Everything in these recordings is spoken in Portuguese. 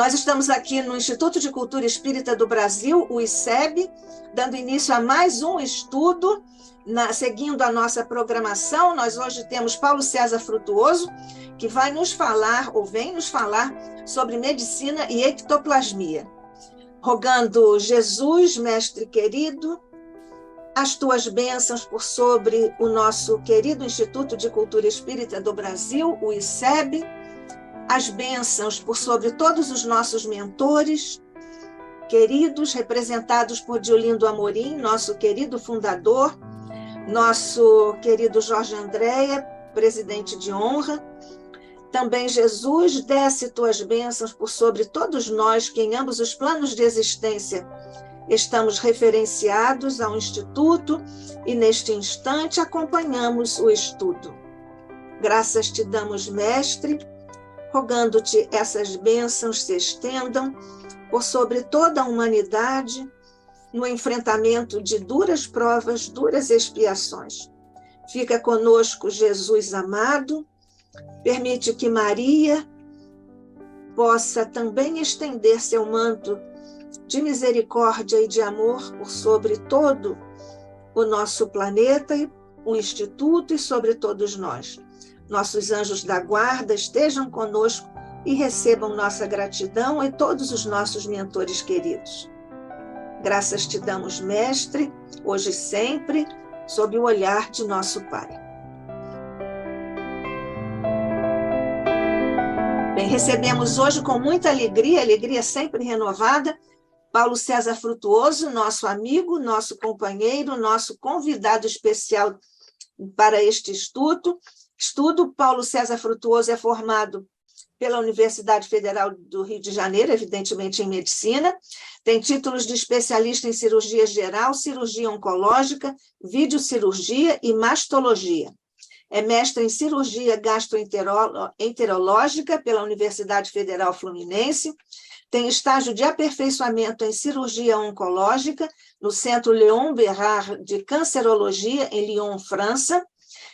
Nós estamos aqui no Instituto de Cultura Espírita do Brasil, o ICEB, dando início a mais um estudo, seguindo a nossa programação. Nós hoje temos Paulo César Frutuoso, que vai nos falar, ou vem nos falar, sobre medicina e ectoplasmia. Rogando Jesus, mestre querido, as tuas bênçãos por sobre o nosso querido Instituto de Cultura Espírita do Brasil, o ICEB, as bênçãos por sobre todos os nossos mentores, queridos, representados por Diolindo Amorim, nosso querido fundador, nosso querido Jorge Andréia, presidente de honra. Também, Jesus, desce tuas bênçãos por sobre todos nós que em ambos os planos de existência estamos referenciados ao Instituto e, neste instante, acompanhamos o estudo. Graças te damos, mestre, rogando-te essas bênçãos se estendam por sobre toda a humanidade no enfrentamento de duras provas, duras expiações. Fica conosco, Jesus amado, permite que Maria possa também estender seu manto de misericórdia e de amor por sobre todo o nosso planeta e o Instituto e sobre todos nós. Nossos anjos da guarda estejam conosco e recebam nossa gratidão e todos os nossos mentores queridos. Graças te damos, mestre, hoje e sempre, sob o olhar de nosso Pai. Bem, recebemos hoje com muita alegria, alegria sempre renovada, Paulo César Frutuoso, nosso amigo, nosso companheiro, nosso convidado especial para este estudo. Paulo César Frutuoso é formado pela Universidade Federal do Rio de Janeiro, evidentemente em medicina, tem títulos de especialista em cirurgia geral, cirurgia oncológica, videocirurgia e mastologia. É mestre em cirurgia gastroenterológica pela Universidade Federal Fluminense, tem estágio de aperfeiçoamento em cirurgia oncológica no Centro Léon Bérard de Cancerologia, em Lyon, França,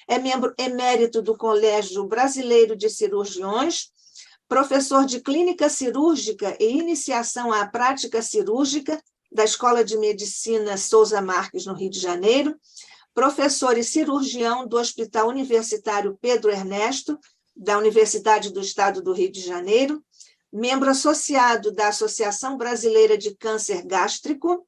é membro emérito do Colégio Brasileiro de Cirurgiões, professor de Clínica Cirúrgica e Iniciação à Prática Cirúrgica da Escola de Medicina Souza Marques, no Rio de Janeiro, professor e cirurgião do Hospital Universitário Pedro Ernesto, da Universidade do Estado do Rio de Janeiro, membro associado da Associação Brasileira de Câncer Gástrico,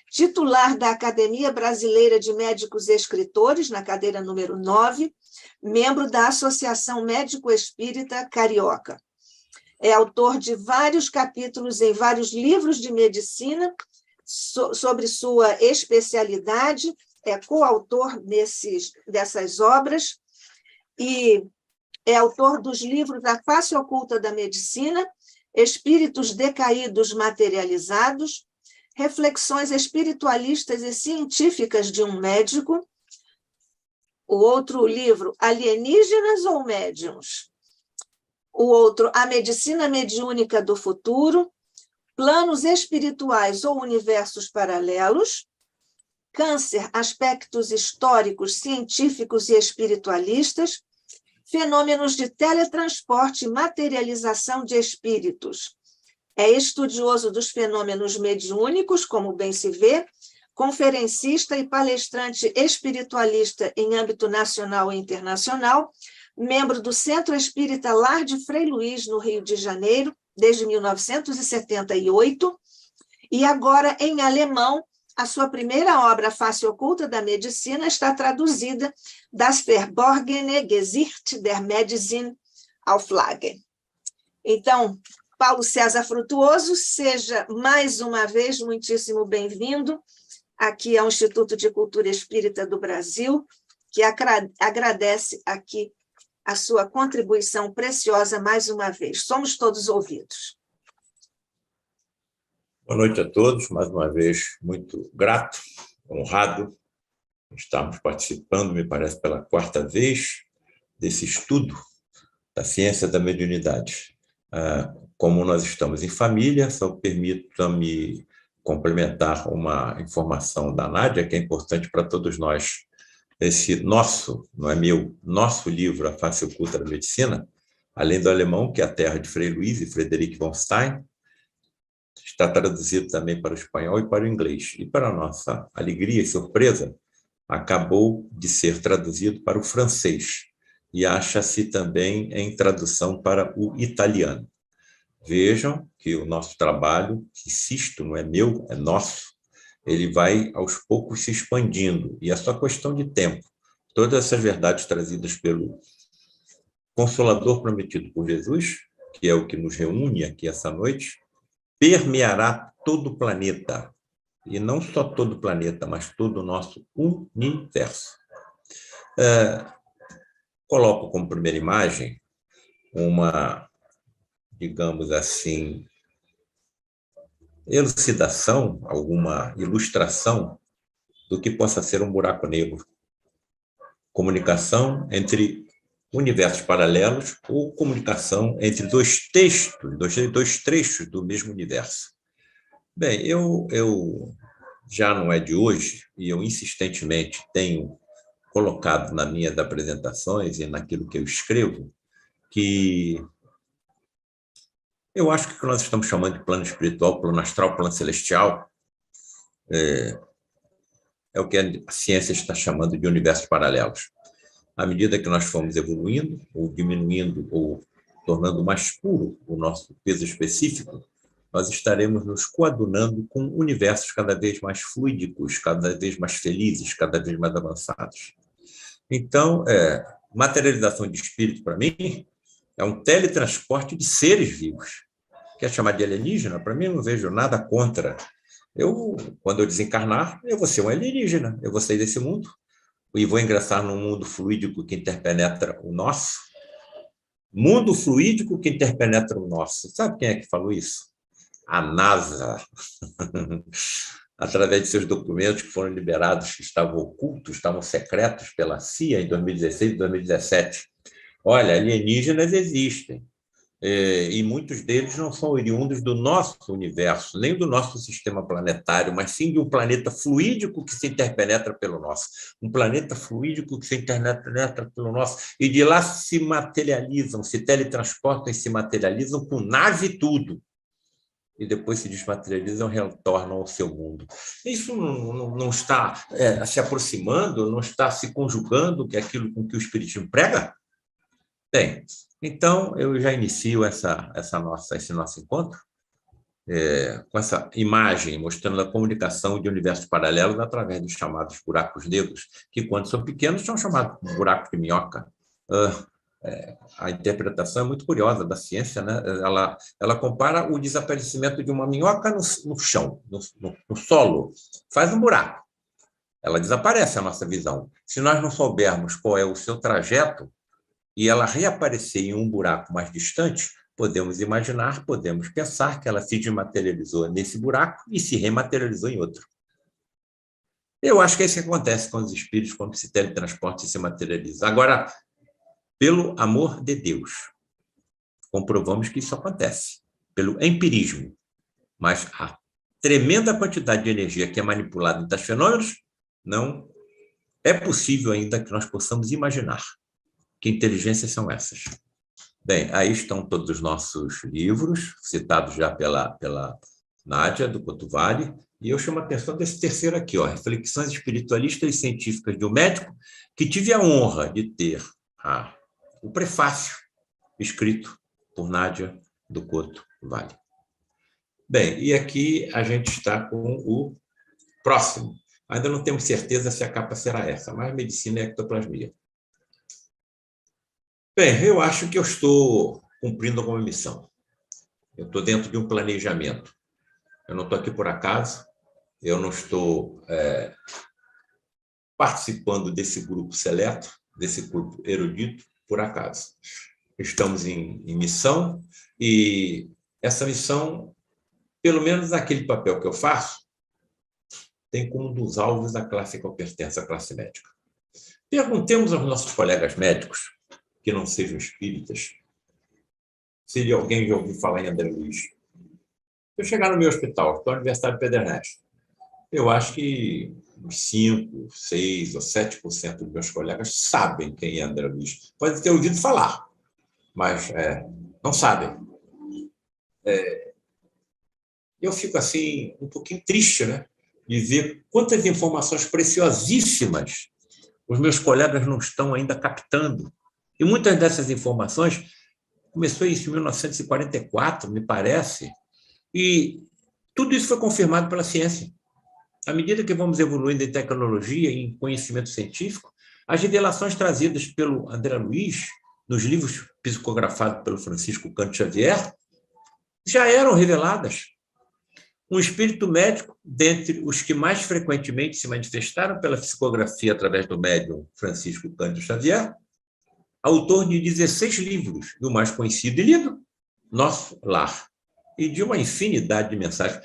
titular da Academia Brasileira de Médicos Escritores, na cadeira número 9, membro da Associação Médico Espírita Carioca. É autor de vários capítulos em vários livros de medicina sobre sua especialidade, é coautor dessas obras e é autor dos livros A Face Oculta da Medicina, Espíritos Decaídos Materializados, Reflexões Espiritualistas e Científicas de um Médico. O outro livro, Alienígenas ou Médiuns? O outro, A Medicina Mediúnica do Futuro, Planos Espirituais ou Universos Paralelos, Câncer, Aspectos Históricos, Científicos e Espiritualistas, Fenômenos de Teletransporte e Materialização de Espíritos. É estudioso dos fenômenos mediúnicos, como bem se vê, conferencista e palestrante espiritualista em âmbito nacional e internacional, membro do Centro Espírita Lar de Frei Luís, no Rio de Janeiro, desde 1978, e agora, em alemão, a sua primeira obra, A Face Oculta da Medicina, está traduzida Das verborgene Gesicht der Medizin auf Lage. Então, Paulo César Frutuoso, seja mais uma vez muitíssimo bem-vindo aqui ao Instituto de Cultura Espírita do Brasil, que agradece aqui a sua contribuição preciosa mais uma vez. Somos todos ouvidos. Boa noite a todos, mais uma vez muito grato, honrado. Estamos participando, me parece, pela quarta vez desse estudo da ciência da mediunidade. Como nós estamos em família, só permita-me complementar uma informação da Nádia, que é importante para todos nós. Esse nosso, não é meu, nosso livro, A Face Oculta da Medicina, além do alemão, que é a terra de Frei Luís e Frederic von Stein, está traduzido também para o espanhol e para o inglês. E, para nossa alegria e surpresa, acabou de ser traduzido para o francês e acha-se também em tradução para o italiano. Vejam que o nosso trabalho, insisto, não é meu, é nosso, ele vai aos poucos se expandindo, e é só questão de tempo. Todas essas verdades trazidas pelo Consolador prometido por Jesus, que é o que nos reúne aqui essa noite, permeará todo o planeta, e não só todo o planeta, mas todo o nosso universo. Coloco como primeira imagem uma, digamos assim, elucidação, alguma ilustração do que possa ser um buraco negro. Comunicação entre universos paralelos ou comunicação entre dois trechos do mesmo universo. Bem, eu já não é de hoje, e eu insistentemente tenho colocado nas minhas apresentações e naquilo que eu escrevo, que eu acho que o que nós estamos chamando de plano espiritual, plano astral, plano celestial, é o que a ciência está chamando de universos paralelos. À medida que nós formos evoluindo, ou diminuindo, ou tornando mais puro o nosso peso específico, nós estaremos nos coadunando com universos cada vez mais fluídicos, cada vez mais felizes, cada vez mais avançados. Então, materialização de espírito, para mim, é um teletransporte de seres vivos. Quer chamar de alienígena? Para mim, eu não vejo nada contra. Quando eu desencarnar, eu vou ser um alienígena, eu vou sair desse mundo e vou ingressar num mundo fluídico que interpenetra o nosso. Mundo fluídico que interpenetra o nosso. Sabe quem é que falou isso? A NASA, através de seus documentos que foram liberados, que estavam ocultos, estavam secretos pela CIA em 2016 e 2017. Olha, alienígenas existem. E muitos deles não são oriundos do nosso universo, nem do nosso sistema planetário, mas sim de um planeta fluídico que se interpenetra pelo nosso. Um planeta fluídico que se interpenetra pelo nosso, e de lá se materializam, se teletransportam e se materializam com nave e tudo. E depois se desmaterializam e retornam ao seu mundo. Isso não está se aproximando, não está se conjugando com aquilo com que o Espiritismo prega? Bem, então eu já inicio esse nosso encontro com essa imagem mostrando a comunicação de universos paralelos através dos chamados buracos negros, que, quando são pequenos, são chamados de buracos de minhoca. A interpretação é muito curiosa da ciência, né? Ela compara o desaparecimento de uma minhoca no chão, no solo, faz um buraco. Ela desaparece a nossa visão. Se nós não soubermos qual é o seu trajeto e ela reaparecer em um buraco mais distante, podemos imaginar, podemos pensar que ela se desmaterializou nesse buraco e se rematerializou em outro. Eu acho que é isso que acontece com os espíritos quando se teletransportam e se materializam. Agora, pelo amor de Deus, comprovamos que isso acontece, pelo empirismo. Mas a tremenda quantidade de energia que é manipulada em tais fenômenos, não é possível ainda que nós possamos imaginar. Que inteligências são essas? Bem, aí estão todos os nossos livros, citados já pela Nádia, do Couto Vale, e eu chamo a atenção desse terceiro aqui, Reflexões Espiritualistas e Científicas de um Médico, que tive a honra de ter o prefácio escrito por Nádia, do Couto Vale. Bem, e aqui a gente está com o próximo. Ainda não temos certeza se a capa será essa, mas medicina e ectoplasmia. Bem, eu acho que eu estou cumprindo alguma missão. Eu estou dentro de um planejamento. Eu não estou aqui por acaso, eu não estou participando desse grupo seleto, desse grupo erudito, por acaso. Estamos em missão, e essa missão, pelo menos naquele papel que eu faço, tem como um dos alvos a classe que eu pertenço, a classe médica. Perguntemos aos nossos colegas médicos, que não sejam espíritas, se alguém já ouviu falar em André Luiz. Se eu chegar no meu hospital, estou na Universidade de Pedro Ernesto, eu acho que uns 5%, 6% ou 7% dos meus colegas sabem quem é André Luiz. Pode ter ouvido falar, mas não sabem. eu fico assim um pouquinho triste, né, de ver quantas informações preciosíssimas os meus colegas não estão ainda captando. E muitas dessas informações começou isso em 1944, me parece, e tudo isso foi confirmado pela ciência. À medida que vamos evoluindo em tecnologia e em conhecimento científico, as revelações trazidas pelo André Luiz, nos livros psicografados pelo Francisco Cândido Xavier, já eram reveladas. Um espírito médico, dentre os que mais frequentemente se manifestaram pela psicografia através do médium Francisco Cândido Xavier, autor de 16 livros, e o mais conhecido e lido, Nosso Lar, e de uma infinidade de mensagens.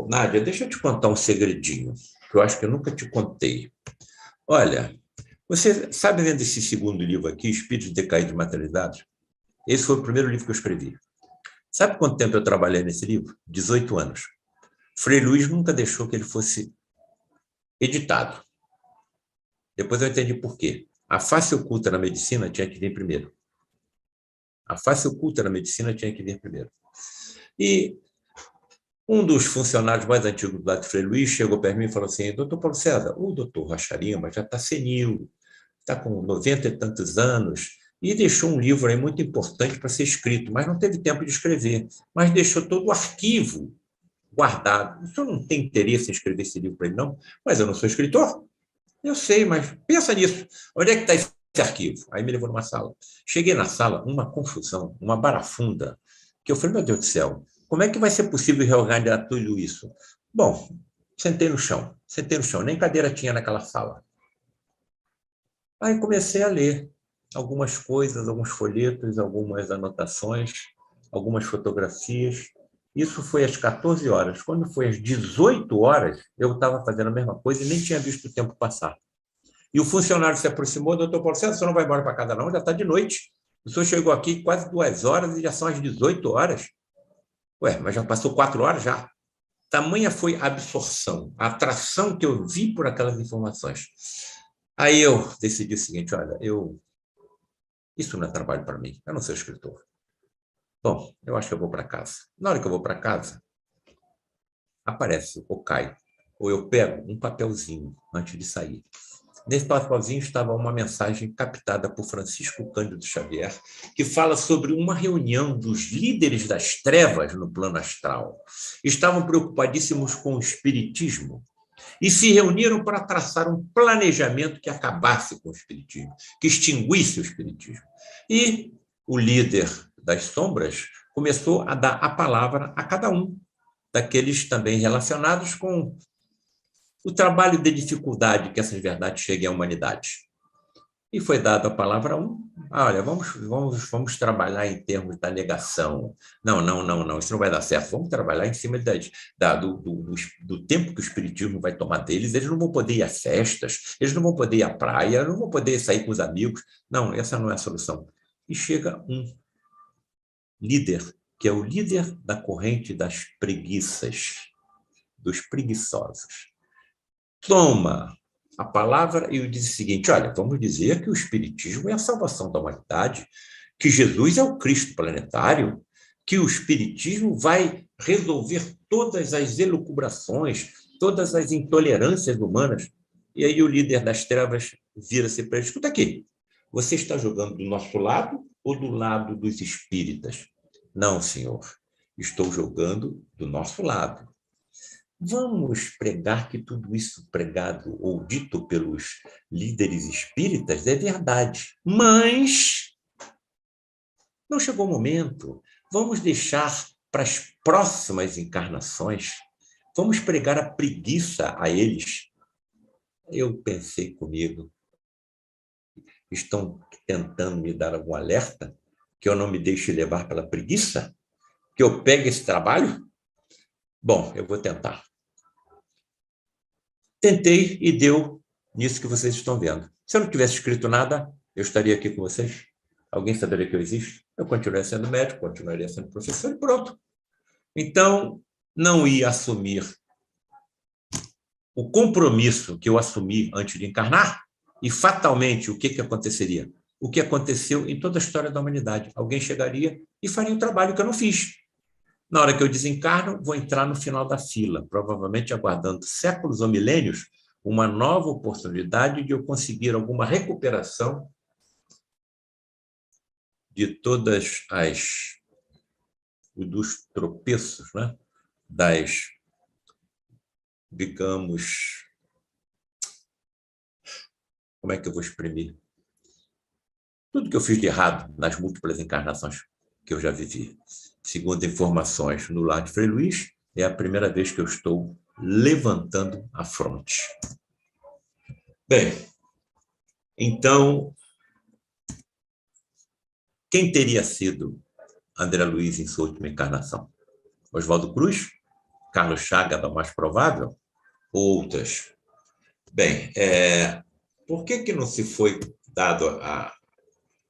Nádia, deixa eu te contar um segredinho, que eu acho que eu nunca te contei. Olha, você sabe, vendo esse segundo livro aqui, Espíritos Decaídos e Materializados? Esse foi o primeiro livro que eu escrevi. Sabe quanto tempo eu trabalhei nesse livro? 18 anos. Frei Luiz nunca deixou que ele fosse editado. Depois eu entendi por quê. A face oculta na medicina tinha que vir primeiro. A face oculta na medicina tinha que vir primeiro. E um dos funcionários mais antigos do lado de Frei Luiz chegou para mim e falou assim: doutor Paulo César, o doutor Rocha Lima já está senil, está com 90 e tantos anos, e deixou um livro aí muito importante para ser escrito, mas não teve tempo de escrever, mas deixou todo o arquivo guardado. O senhor não tem interesse em escrever esse livro para ele, não? Mas eu não sou escritor. Eu sei, mas pensa nisso. Onde é que está esse arquivo? Aí me levou numa sala. Cheguei na sala, uma confusão, uma barafunda, que eu falei, meu Deus do céu, como é que vai ser possível reorganizar tudo isso? Bom, sentei no chão, nem cadeira tinha naquela sala. Aí comecei a ler algumas coisas, alguns folhetos, algumas anotações, algumas fotografias. Isso foi às 14 horas. Quando foi às 18 horas, eu estava fazendo a mesma coisa e nem tinha visto o tempo passar. E o funcionário se aproximou, doutor Paulo César, o senhor não vai embora para casa não, já está de noite. O senhor chegou aqui quase 2 horas e já são as 18 horas. Ué, mas já passou 4 horas já. Tamanha foi a absorção, a atração que eu vi por aquelas informações. Aí eu decidi o seguinte, olha, isso não é trabalho para mim, eu não sou escritor. Bom, eu acho que eu vou para casa. Na hora que eu vou para casa, aparece ou cai, ou eu pego um papelzinho antes de sair. Nesse papelzinho estava uma mensagem captada por Francisco Cândido Xavier, que fala sobre uma reunião dos líderes das trevas no plano astral. Estavam preocupadíssimos com o espiritismo e se reuniram para traçar um planejamento que acabasse com o espiritismo, que extinguisse o espiritismo. E o líder das sombras começou a dar a palavra a cada um daqueles também relacionados com o trabalho de dificuldade que essas verdades cheguem à humanidade. E foi dada a palavra a um. Olha, vamos trabalhar em termos da negação. Não, isso não vai dar certo. Vamos trabalhar em cima do tempo que o espiritismo vai tomar deles. Eles não vão poder ir às festas, eles não vão poder ir à praia, não vão poder sair com os amigos. Não, essa não é a solução. E chega um líder, que é o líder da corrente das preguiças, dos preguiçosos. Toma a palavra e diz o seguinte, olha, vamos dizer que o espiritismo é a salvação da humanidade, que Jesus é o Cristo planetário, que o espiritismo vai resolver todas as elucubrações, todas as intolerâncias humanas. E aí o líder das trevas vira-se para ele, escuta aqui, você está jogando do nosso lado ou do lado dos espíritas? Não, senhor, estou jogando do nosso lado. Vamos pregar que tudo isso pregado ou dito pelos líderes espíritas é verdade, mas não chegou o momento. Vamos deixar para as próximas encarnações. Vamos pregar a preguiça a eles. Eu pensei comigo, estão tentando me dar algum alerta que eu não me deixe levar pela preguiça? Que eu pegue esse trabalho? Bom, eu vou tentar. Tentei e deu nisso que vocês estão vendo. Se eu não tivesse escrito nada, eu estaria aqui com vocês? Alguém saberia que eu existo? Eu continuaria sendo médico, continuaria sendo professor e pronto. Então, não ia assumir o compromisso que eu assumi antes de encarnar e, fatalmente, o que aconteceria? O que aconteceu em toda a história da humanidade. Alguém chegaria e faria o trabalho que eu não fiz. Na hora que eu desencarno, vou entrar no final da fila, provavelmente aguardando séculos ou milênios uma nova oportunidade de eu conseguir alguma recuperação de todas as dos tropeços, né? Das, digamos, como é que eu vou exprimir? Tudo que eu fiz de errado nas múltiplas encarnações que eu já vivi. Segundo informações no lar de Frei Luís, é a primeira vez que eu estou levantando a fronte. Bem, então, quem teria sido André Luiz em sua última encarnação? Oswaldo Cruz? Carlos Chagas, o mais provável? Outras? Bem, por que não se foi dado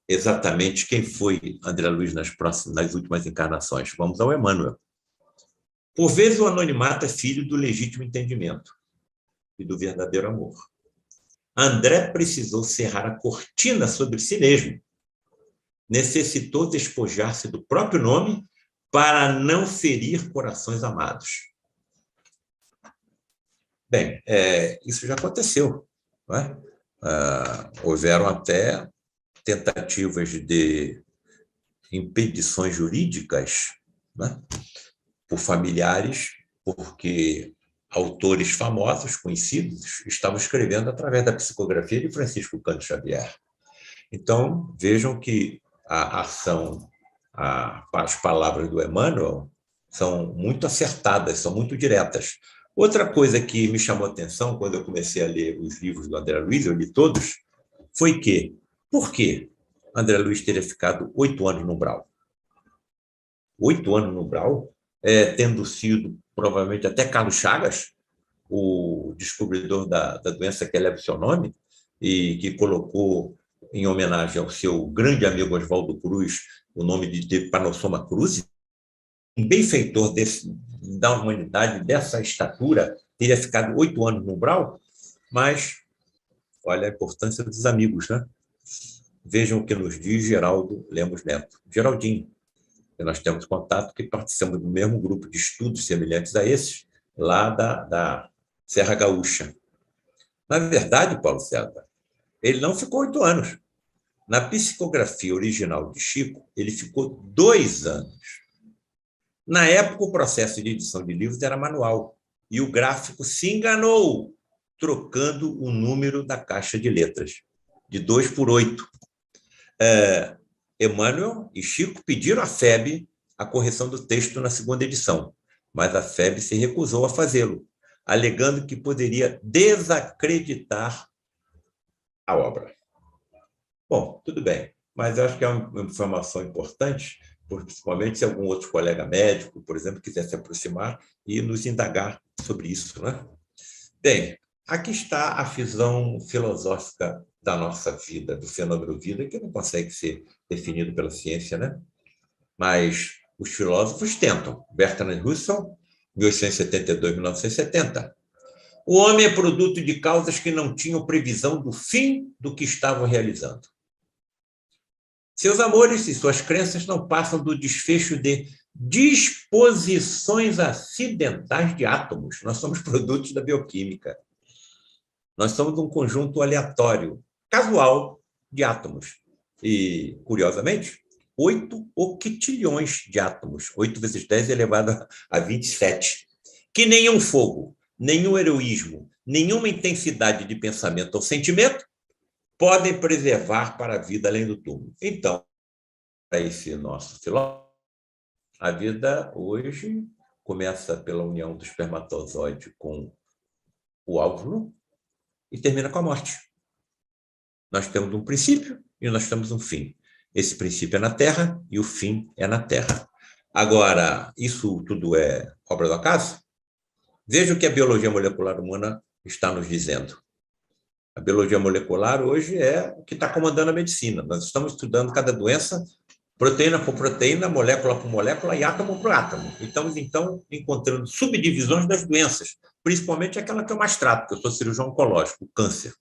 exatamente quem foi André Luiz nas últimas encarnações? Vamos ao Emmanuel. Por vezes, o anonimato é filho do legítimo entendimento e do verdadeiro amor. André precisou cerrar a cortina sobre si mesmo. Necessitou despojar-se do próprio nome para não ferir corações amados. Bem, isso já aconteceu, não é? Houveram até tentativas de impedições jurídicas, né, por familiares, porque autores famosos, conhecidos, estavam escrevendo através da psicografia de Francisco Cândido Xavier. Então, vejam que a ação, as palavras do Emmanuel são muito acertadas, são muito diretas. Outra coisa que me chamou a atenção quando eu comecei a ler os livros do André Luiz, eu li todos, foi que, por que André Luiz teria ficado 8 anos no umbral? 8 anos no umbral, tendo sido, provavelmente, até Carlos Chagas, o descobridor da doença que leva o seu nome, e que colocou, em homenagem ao seu grande amigo Oswaldo Cruz, o nome de Panossoma Cruzi, um benfeitor da humanidade dessa estatura, teria ficado 8 anos no umbral, mas olha a importância dos amigos, né? Vejam o que nos diz Geraldo Lemos Neto. Geraldinho, que nós temos contato, que participamos do mesmo grupo de estudos semelhantes a esses, lá da Serra Gaúcha. Na verdade, Paulo César, ele não ficou 8 anos. Na psicografia original de Chico, ele ficou 2 anos. Na época, o processo de edição de livros era manual, e o gráfico se enganou, trocando o número da caixa de letras, de 2 por 8. Emmanuel e Chico pediram à FEB a correção do texto na segunda edição, mas a FEB se recusou a fazê-lo, alegando que poderia desacreditar a obra. Bom, tudo bem, mas eu acho que é uma informação importante, principalmente se algum outro colega médico, por exemplo, quiser se aproximar e nos indagar sobre isso, né? Bem, aqui está a visão filosófica da nossa vida, do fenômeno vida, que não consegue ser definido pela ciência, né? Mas os filósofos tentam. Bertrand Russell, 1872-1970. O homem é produto de causas que não tinham previsão do fim do que estavam realizando. Seus amores e suas crenças não passam do desfecho de disposições acidentais de átomos. Nós somos produtos da bioquímica. Nós somos um conjunto aleatório, casual, de átomos. E, curiosamente, 8 octilhões de átomos, 8 vezes 10 elevado a 27, que nenhum fogo, nenhum heroísmo, nenhuma intensidade de pensamento ou sentimento podem preservar para a vida além do túmulo. Então, para esse nosso filósofo, a vida hoje começa pela união do espermatozoide com o óvulo e termina com a morte. Nós temos um princípio e nós temos um fim. Esse princípio é na Terra e o fim é na Terra. Agora, isso tudo é obra do acaso? Veja o que a biologia molecular humana está nos dizendo. A biologia molecular hoje é o que está comandando a medicina. Nós estamos estudando cada doença, proteína por proteína, molécula por molécula e átomo por átomo. Estamos, então, encontrando subdivisões das doenças, principalmente aquela que eu mais trato, que eu sou cirurgião oncológico, o câncer.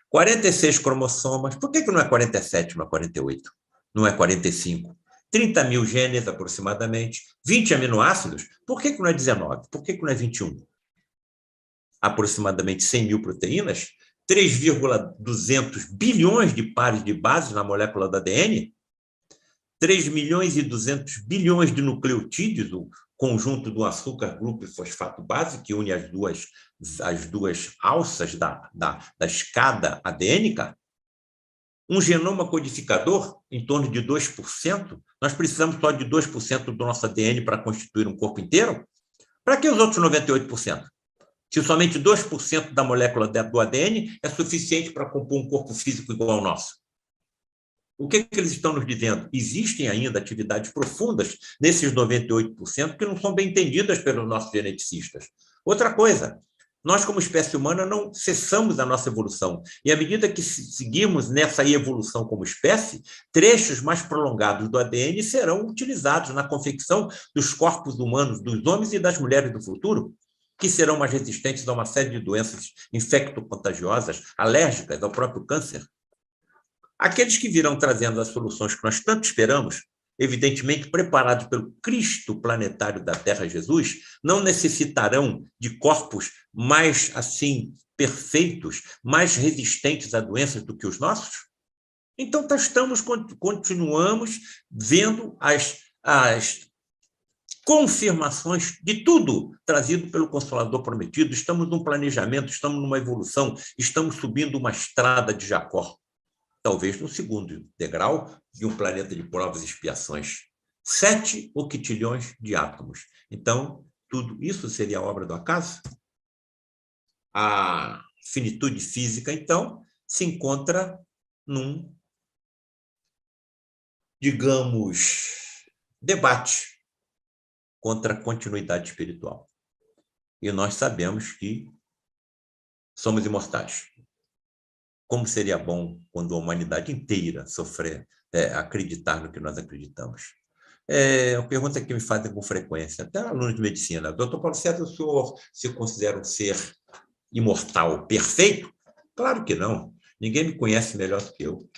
46 cromossomas. Por que não é 47, não é 48? Não é 45? 30 mil genes aproximadamente, 20 aminoácidos. Por que não é 19? Por que não é 21? Aproximadamente 100 mil proteínas, 3,200 bilhões de pares de bases na molécula do ADN, 3 milhões e 200 bilhões de nucleotídeos, o conjunto do açúcar, grupo e fosfato base, que une as duas alças da escada adênica, um genoma codificador em torno de 2%, nós precisamos só de 2% do nosso ADN para constituir um corpo inteiro? Para que os outros 98%? Se somente 2% da molécula do ADN é suficiente para compor um corpo físico igual ao nosso. O que eles estão nos dizendo? Existem ainda atividades profundas nesses 98% que não são bem entendidas pelos nossos geneticistas. Outra coisa, nós, como espécie humana, não cessamos a nossa evolução. E à medida que seguimos nessa evolução como espécie, trechos mais prolongados do ADN serão utilizados na confecção dos corpos humanos, dos homens e das mulheres do futuro, que serão mais resistentes a uma série de doenças infecto-contagiosas, alérgicas ao próprio câncer. Aqueles que virão trazendo as soluções que nós tanto esperamos, evidentemente preparados pelo Cristo planetário da Terra, Jesus, não necessitarão de corpos mais, assim, perfeitos, mais resistentes a doenças do que os nossos? Então, continuamos vendo as confirmações de tudo trazido pelo Consolador prometido. Estamos num planejamento, estamos numa evolução, estamos subindo uma estrada de Jacó. Talvez no segundo degrau de um planeta de provas e expiações. 7 octilhões de átomos. Então, tudo isso seria obra do acaso? A finitude física, então, se encontra num, digamos, debate contra a continuidade espiritual. E nós sabemos que somos imortais. Como seria bom quando a humanidade inteira acreditar no que nós acreditamos? É uma pergunta que me fazem com frequência, até alunos de medicina. Doutor Paulo César, o senhor se considera um ser imortal, perfeito? Claro que não. Ninguém me conhece melhor do que eu.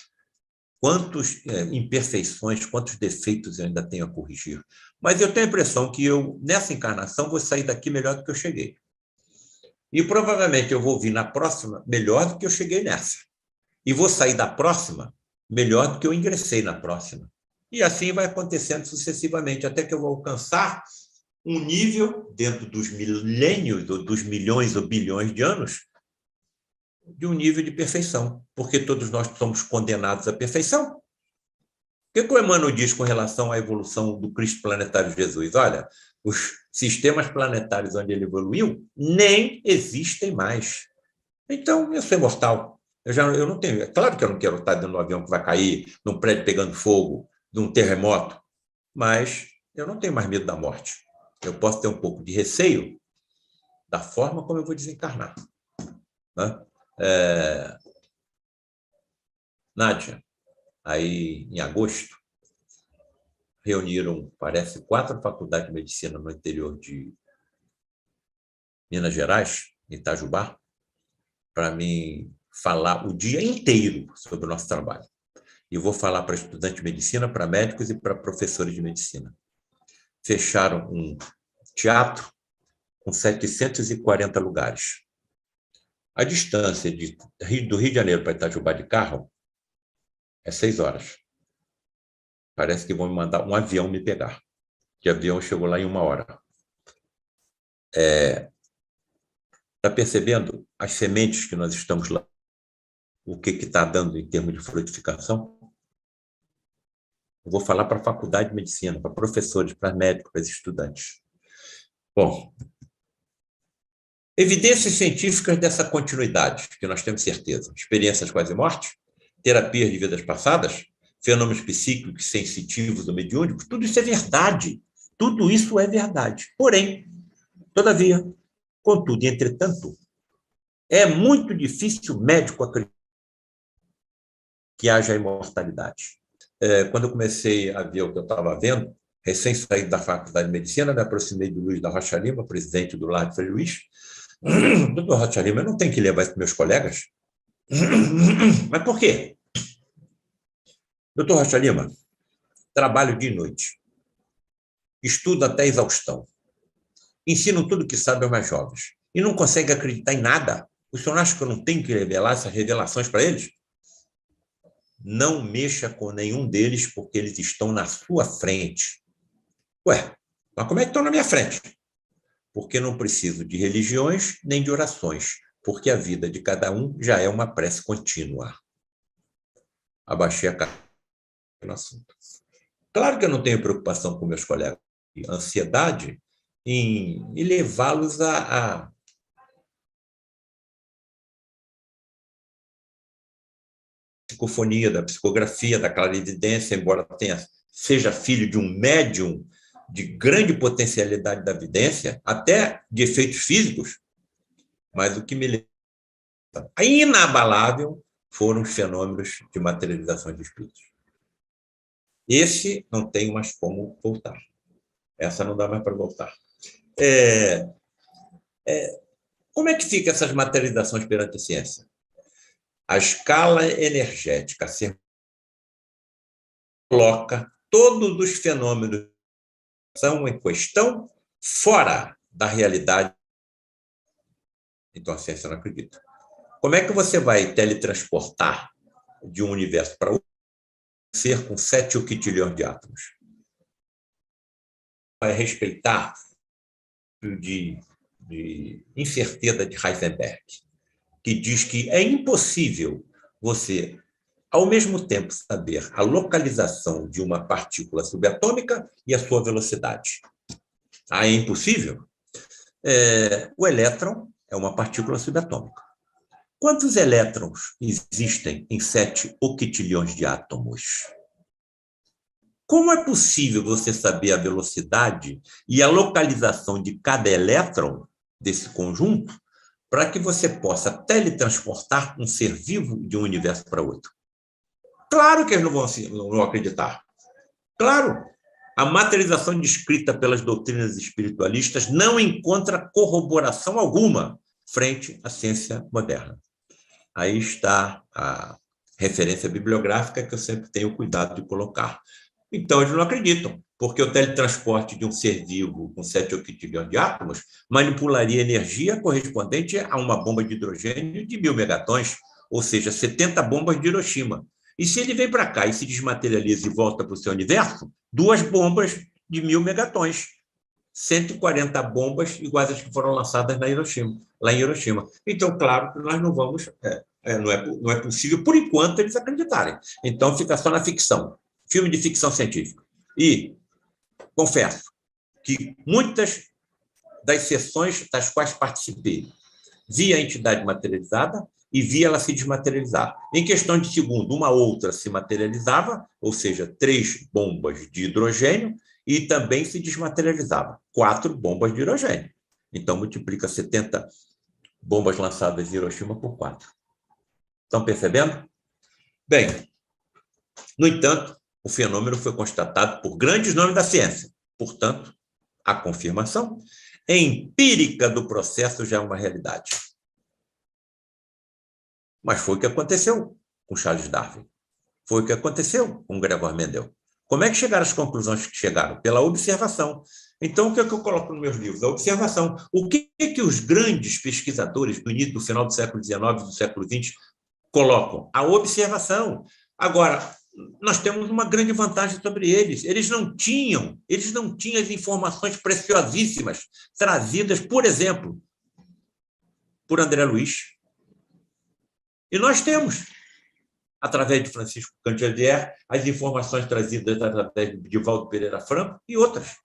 Quantas imperfeições, quantos defeitos eu ainda tenho a corrigir. Mas eu tenho a impressão que eu, nessa encarnação, vou sair daqui melhor do que eu cheguei. E provavelmente eu vou vir na próxima melhor do que eu cheguei nessa. E vou sair da próxima melhor do que eu ingressei na próxima. E assim vai acontecendo sucessivamente, até que eu vou alcançar um nível, dentro dos milênios, ou dos milhões ou bilhões de anos, de um nível de perfeição. Porque todos nós somos condenados à perfeição. O que o Emmanuel diz com relação à evolução do Cristo planetário Jesus? Olha, os sistemas planetários onde ele evoluiu nem existem mais. Então, eu sou imortal. Eu não tenho. É claro que eu não quero estar dentro de um avião que vai cair, num prédio pegando fogo, de um terremoto, mas eu não tenho mais medo da morte. Eu posso ter um pouco de receio da forma como eu vou desencarnar. Né? Nádia, aí em agosto, reuniram, parece, 4 faculdades de medicina no interior de Minas Gerais, em Itajubá, para mim falar o dia inteiro sobre o nosso trabalho. E vou falar para estudantes de medicina, para médicos e para professores de medicina. Fecharam um teatro com 740 lugares. A distância do Rio de Janeiro para Itajubá de carro é 6 horas. Parece que vão me mandar um avião me pegar. De avião chegou lá em 1 hora. Está percebendo as sementes que nós estamos lá? O que está dando em termos de frutificação? Eu vou falar para a faculdade de medicina, para professores, para médicos, para estudantes. Bom, evidências científicas dessa continuidade, que nós temos certeza. Experiências quase morte, terapias de vidas passadas, fenômenos psíquicos, sensitivos ou mediúnicos, tudo isso é verdade. Tudo isso é verdade. Porém, todavia, contudo e entretanto, é muito difícil o médico acreditar que haja imortalidade. Quando eu comecei a ver o que eu estava vendo, recém saído da Faculdade de Medicina, me aproximei do Luiz da Rocha Lima, presidente do Lar de Frei Luiz. Doutor Rocha Lima, eu não tenho que levar isso para meus colegas? Mas por quê? Doutor Rocha Lima, trabalho dia e noite, estudam até exaustão, ensinam tudo que sabem aos mais jovens e não conseguem acreditar em nada. O senhor acha que eu não tenho que revelar essas revelações para eles? Não mexa com nenhum deles, porque eles estão na sua frente. Ué, mas como é que estão na minha frente? Porque não preciso de religiões nem de orações, porque a vida de cada um já é uma prece contínua. Abaixei a cabeça no assunto. Claro que eu não tenho preocupação com meus colegas, ansiedade em levá-los a psicofonia, da psicografia, da clarividência, embora seja filho de um médium de grande potencialidade da vidência, até de efeitos físicos, mas o que me leva inabalável foram os fenômenos de materialização de espíritos. Esse não tem mais como voltar. Essa não dá mais para voltar. Como é que ficam essas materializações perante a ciência? A escala energética coloca todos os fenômenos em questão fora da realidade. Então a ciência não acredita. Como é que você vai teletransportar de um universo para outro um ser com 7 octilhões de átomos? Vai respeitar de incerteza de Heisenberg, que diz que é impossível você, ao mesmo tempo, saber a localização de uma partícula subatômica e a sua velocidade. É impossível? O elétron é uma partícula subatômica. Quantos elétrons existem em 7 octilhões de átomos? Como é possível você saber a velocidade e a localização de cada elétron desse conjunto para que você possa teletransportar um ser vivo de um universo para outro? Claro que eles não vão acreditar. Claro, a materialização descrita pelas doutrinas espiritualistas não encontra corroboração alguma frente à ciência moderna. Aí está a referência bibliográfica que eu sempre tenho cuidado de colocar. Então, eles não acreditam, porque o teletransporte de um ser vivo com 7 octilhões de átomos manipularia energia correspondente a uma bomba de hidrogênio de 1000 megatons, ou seja, 70 bombas de Hiroshima. E se ele vem para cá e se desmaterializa e volta para o seu universo, 2 bombas de 1000 megatons, 140 bombas iguais às que foram lançadas lá em Hiroshima. Então, claro que nós não vamos... não é possível, por enquanto, eles acreditarem. Então, fica só na ficção. Filme de ficção científica. E confesso que muitas das sessões das quais participei vi a entidade materializada e vi ela se desmaterializar. Em questão de segundo, uma outra se materializava, ou seja, 3 bombas de hidrogênio, e também se desmaterializava, 4 bombas de hidrogênio. Então, multiplica 70 bombas lançadas em Hiroshima por 4. Estão percebendo? Bem, no entanto, o fenômeno foi constatado por grandes nomes da ciência. Portanto, a confirmação empírica do processo já é uma realidade. Mas foi o que aconteceu com Charles Darwin. Foi o que aconteceu com Gregor Mendel. Como é que chegaram às conclusões que chegaram? Pela observação. Então, o que é que eu coloco nos meus livros? A observação. O que é que os grandes pesquisadores do início do final do século XIX e do século XX colocam? A observação. Agora, nós temos uma grande vantagem sobre eles. Eles não tinham as informações preciosíssimas trazidas, por exemplo, por André Luiz. E nós temos, através de Francisco Cantier, as informações trazidas através de Divaldo Pereira Franco e outras.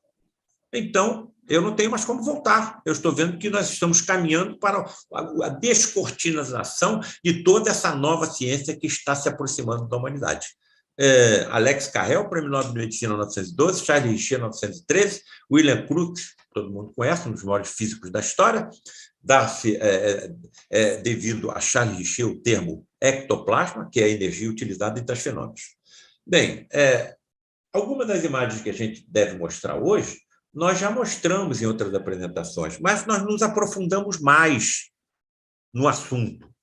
Então, eu não tenho mais como voltar. Eu estou vendo que nós estamos caminhando para a descortinação de toda essa nova ciência que está se aproximando da humanidade. Alex Carrel, Prêmio Nobel de Medicina 1912, Charles Richer 1913, William Crookes, todo mundo conhece, um dos maiores físicos da história, dá-se, devido a Charles Richer, o termo ectoplasma, que é a energia utilizada em tais fenômenos. Bem, algumas das imagens que a gente deve mostrar hoje, nós já mostramos em outras apresentações, mas nós nos aprofundamos mais no assunto.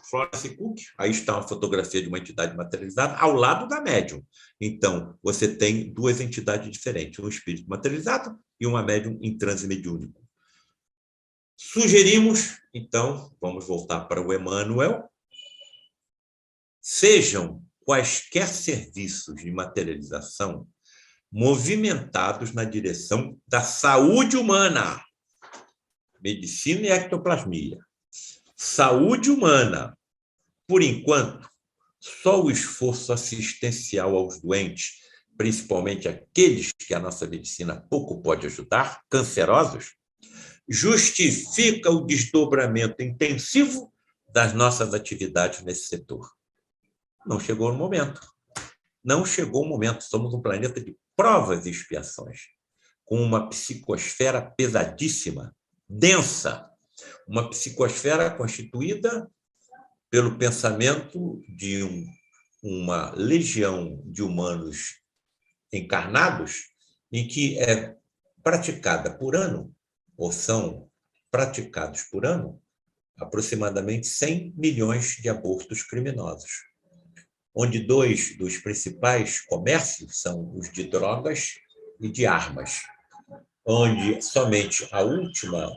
Florence Cook, aí está uma fotografia de uma entidade materializada ao lado da médium. Então, você tem duas entidades diferentes, um espírito materializado e uma médium em transe mediúnico. Sugerimos, então, vamos voltar para o Emmanuel, sejam quaisquer serviços de materialização movimentados na direção da saúde humana, medicina e ectoplasmia. Saúde humana, por enquanto, só o esforço assistencial aos doentes, principalmente aqueles que a nossa medicina pouco pode ajudar, cancerosos, justifica o desdobramento intensivo das nossas atividades nesse setor. Não chegou o momento. Não chegou o momento. Somos um planeta de provas e expiações, com uma psicosfera pesadíssima, densa, uma psicosfera constituída pelo pensamento de uma legião de humanos encarnados, em que é praticada por ano, ou são praticados por ano, aproximadamente 100 milhões de abortos criminosos, onde dois dos principais comércios são os de drogas e de armas, onde somente a última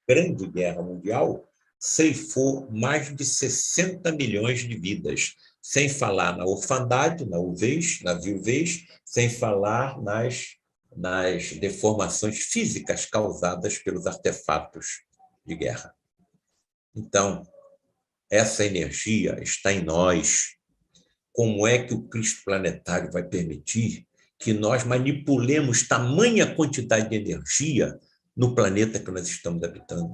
Grande Guerra Mundial ceifou mais de 60 milhões de vidas, sem falar na orfandade, na viuvez, sem falar nas deformações físicas causadas pelos artefatos de guerra. Então, essa energia está em nós. Como é que o Cristo planetário vai permitir que nós manipulemos tamanha quantidade de energia no planeta que nós estamos habitando?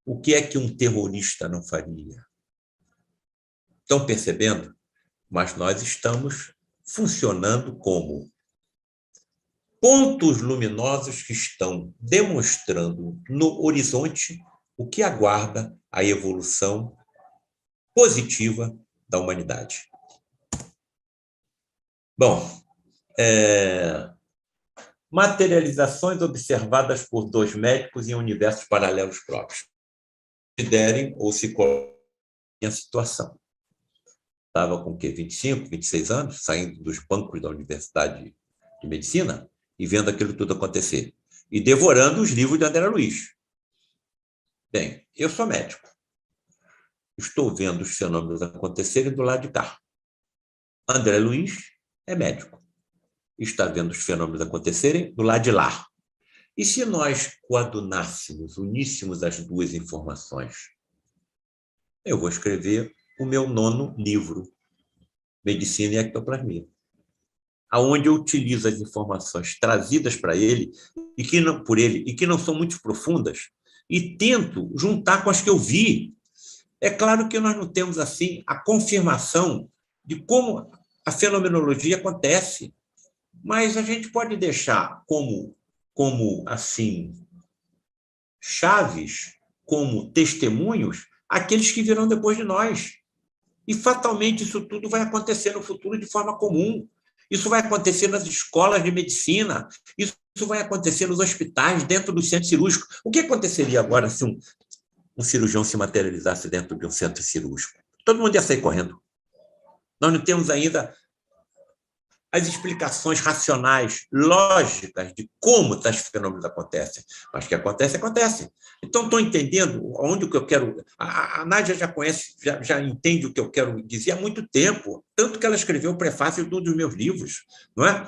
O que é que um terrorista não faria? Estão percebendo? Mas nós estamos funcionando como pontos luminosos que estão demonstrando no horizonte o que aguarda a evolução positiva da humanidade. Bom, materializações observadas por dois médicos em universos paralelos próprios. Considerem ou se coloquem em situação. Estava com o quê? 25, 26 anos, saindo dos bancos da Universidade de Medicina e vendo aquilo tudo acontecer. E devorando os livros de André Luiz. Bem, eu sou médico. Estou vendo os fenômenos acontecerem do lado de cá. André Luiz é médico. Está vendo os fenômenos acontecerem do lado de lá. E se nós coadunássemos, uníssemos as duas informações? Eu vou escrever o meu 9º livro, Medicina e Ectoplasmia, aonde eu utilizo as informações trazidas para ele e que não são muito profundas e tento juntar com as que eu vi. É claro que nós não temos assim a confirmação de como a fenomenologia acontece, mas a gente pode deixar como assim chaves, como testemunhos aqueles que virão depois de nós. E fatalmente isso tudo vai acontecer no futuro de forma comum. Isso vai acontecer nas escolas de medicina, isso vai acontecer nos hospitais, dentro dos centros cirúrgicos. O que aconteceria agora se um cirurgião se materializasse dentro de um centro cirúrgico? Todo mundo ia sair correndo. Nós não temos ainda as explicações racionais, lógicas de como tais fenômenos acontecem. Mas que acontece, acontece. Então, estou entendendo onde que eu quero... A Nádia já conhece, já entende o que eu quero dizer há muito tempo, tanto que ela escreveu o prefácio de um dos meus livros, não é?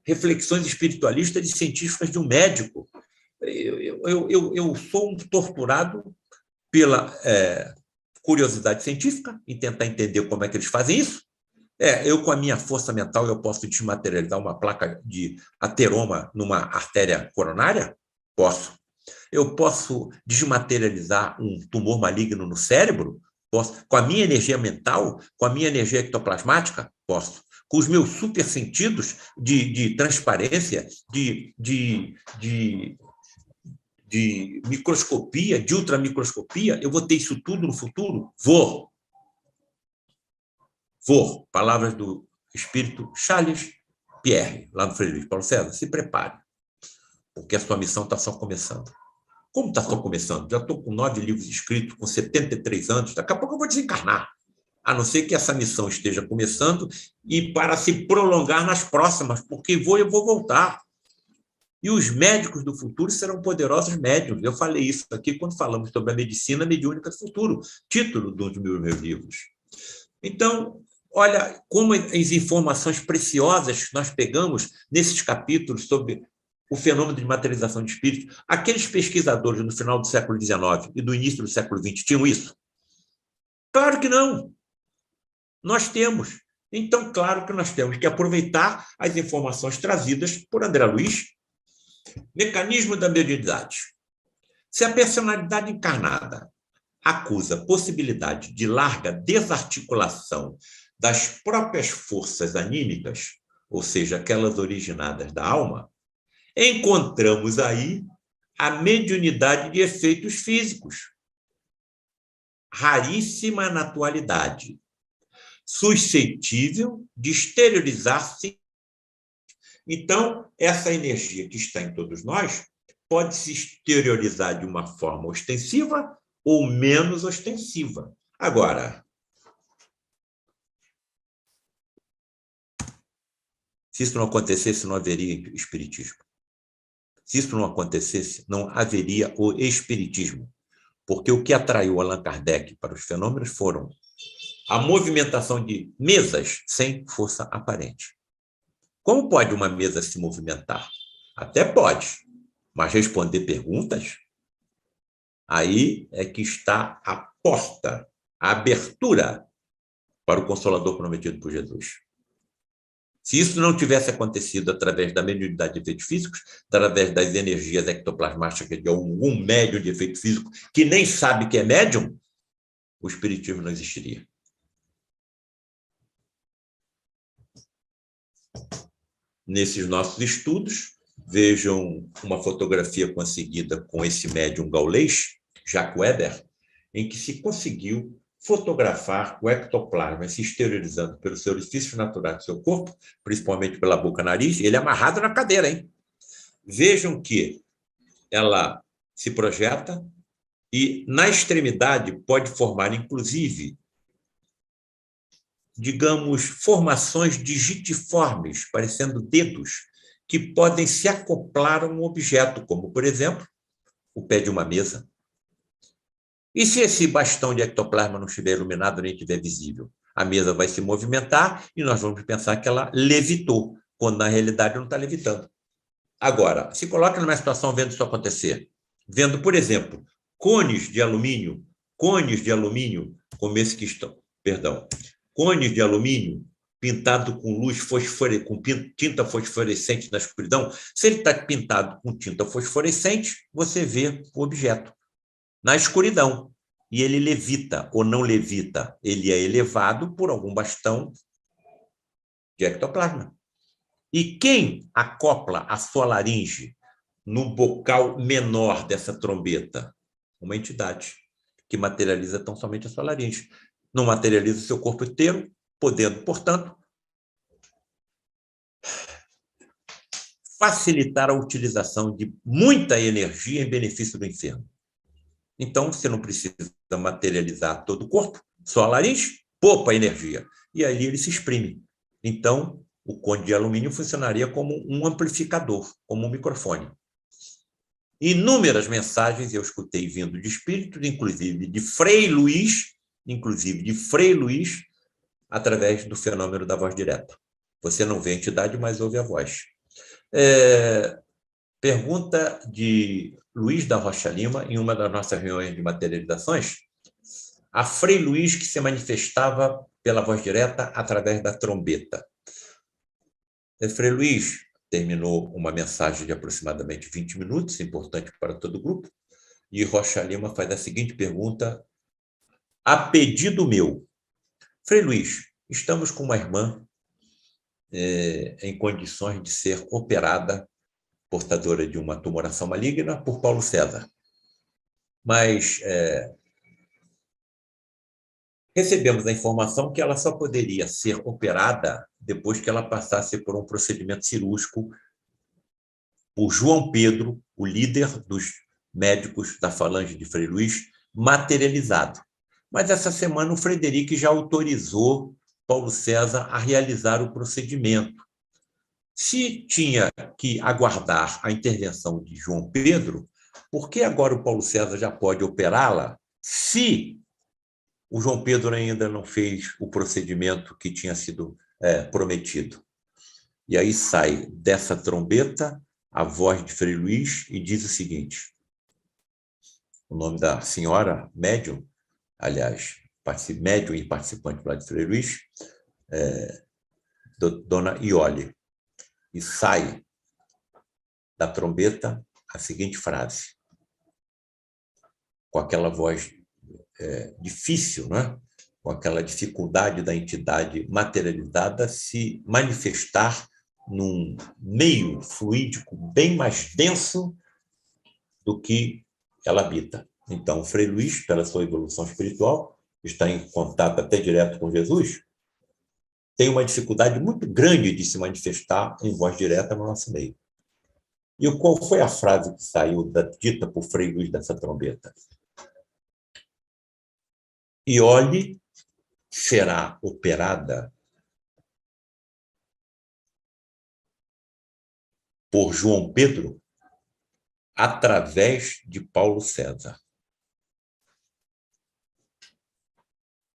Reflexões espiritualistas e científicas de um médico. Eu sou um torturado pela curiosidade científica, em tentar entender como é que eles fazem isso. Eu, com a minha força mental, eu posso desmaterializar uma placa de ateroma numa artéria coronária? Posso. Eu posso desmaterializar um tumor maligno no cérebro? Posso. Com a minha energia mental, com a minha energia ectoplasmática? Posso. Com os meus super sentidos de transparência, de microscopia, de ultramicroscopia, eu vou ter isso tudo no futuro? Vou. Palavras do espírito Charles Pierre, lá no Frei Luiz Paulo César. Se prepare, porque a sua missão está só começando. Como está só começando? Já estou com 9 livros escritos, com 73 anos, daqui a pouco eu vou desencarnar. A não ser que essa missão esteja começando e para se prolongar nas próximas, porque eu vou voltar. E os médicos do futuro serão poderosos médiuns. Eu falei isso aqui quando falamos sobre a medicina mediúnica do futuro, título de um dos meus livros. Então, olha como as informações preciosas que nós pegamos nesses capítulos sobre o fenômeno de materialização de espíritos. Aqueles pesquisadores no final do século XIX e do início do século XX tinham isso? Claro que não. Nós temos. Então, claro que nós temos que aproveitar as informações trazidas por André Luiz. Mecanismo da mediunidade. Se a personalidade encarnada acusa possibilidade de larga desarticulação das próprias forças anímicas, ou seja, aquelas originadas da alma, encontramos aí a mediunidade de efeitos físicos. Raríssima na atualidade, suscetível de exteriorizar-se. Então, essa energia que está em todos nós pode se exteriorizar de uma forma ostensiva ou menos ostensiva. Agora, se isso não acontecesse, não haveria espiritismo. Se isso não acontecesse, não haveria o espiritismo. Porque o que atraiu Allan Kardec para os fenômenos foram a movimentação de mesas sem força aparente. Como pode uma mesa se movimentar? Até pode, mas responder perguntas? Aí é que está a porta, a abertura para o Consolador prometido por Jesus. Se isso não tivesse acontecido através da mediunidade de efeitos físicos, através das energias ectoplasmáticas de algum médium de efeito físico que nem sabe que é médium, o espiritismo não existiria. Nesses nossos estudos, vejam uma fotografia conseguida com esse médium gaulês, Jacques Weber, em que se conseguiu fotografar o ectoplasma se exteriorizando pelos seus orifícios naturais do seu corpo, principalmente pela boca e nariz, ele é amarrado na cadeira, hein? Vejam que ela se projeta e, na extremidade, pode formar, inclusive, digamos, formações digitiformes, parecendo dedos, que podem se acoplar a um objeto, como, por exemplo, o pé de uma mesa. E se esse bastão de ectoplasma não estiver iluminado nem estiver visível? A mesa vai se movimentar e nós vamos pensar que ela levitou, quando na realidade não está levitando. Agora, se coloca numa situação vendo isso acontecer, vendo, por exemplo, cones de alumínio, como esse que estão, cones de alumínio pintado com luz com tinta fosforescente na escuridão. Se ele está pintado com tinta fosforescente, você vê o objeto na escuridão, e ele levita ou não levita, ele é elevado por algum bastão de ectoplasma. E quem acopla a sua laringe no bocal menor dessa trombeta? Uma entidade que materializa tão somente a sua laringe. Não materializa o seu corpo inteiro, podendo, portanto, facilitar a utilização de muita energia em benefício do enfermo. Então, você não precisa materializar todo o corpo, só a laringe, poupa energia. E ali ele se exprime. Então, o cone de alumínio funcionaria como um amplificador, como um microfone. Inúmeras mensagens eu escutei vindo de espíritos, inclusive de Frei Luís, através do fenômeno da voz direta. Você não vê a entidade, mas ouve a voz. Pergunta de Luiz da Rocha Lima, em uma das nossas reuniões de materializações, a Frei Luís que se manifestava pela voz direta através da trombeta. Frei Luís terminou uma mensagem de aproximadamente 20 minutos, importante para todo o grupo, e Rocha Lima faz a seguinte pergunta, a pedido meu. Frei Luís, estamos com uma irmã em condições de ser operada, portadora de uma tumoração maligna, por Paulo César. Mas recebemos a informação que ela só poderia ser operada depois que ela passasse por um procedimento cirúrgico por João Pedro, o líder dos médicos da falange de Frei Luís materializado. Mas essa semana o Frederic já autorizou Paulo César a realizar o procedimento. Se tinha que aguardar a intervenção de João Pedro, por que agora o Paulo César já pode operá-la se o João Pedro ainda não fez o procedimento que tinha sido prometido? E aí sai dessa trombeta a voz de Frei Luís e diz o seguinte: o nome da senhora médium, aliás, médium e participante lá de Frei Luís, Dona Iole, e sai da trombeta a seguinte frase, com aquela voz difícil, né? Com aquela dificuldade da entidade materializada se manifestar num meio fluídico bem mais denso do que ela habita. Então, Frei Luís, pela sua evolução espiritual, está em contato até direto com Jesus, tem uma dificuldade muito grande de se manifestar em voz direta no nosso meio. E qual foi a frase que saiu dita por Frei Luís dessa trombeta? Iole será operada por João Pedro através de Paulo César.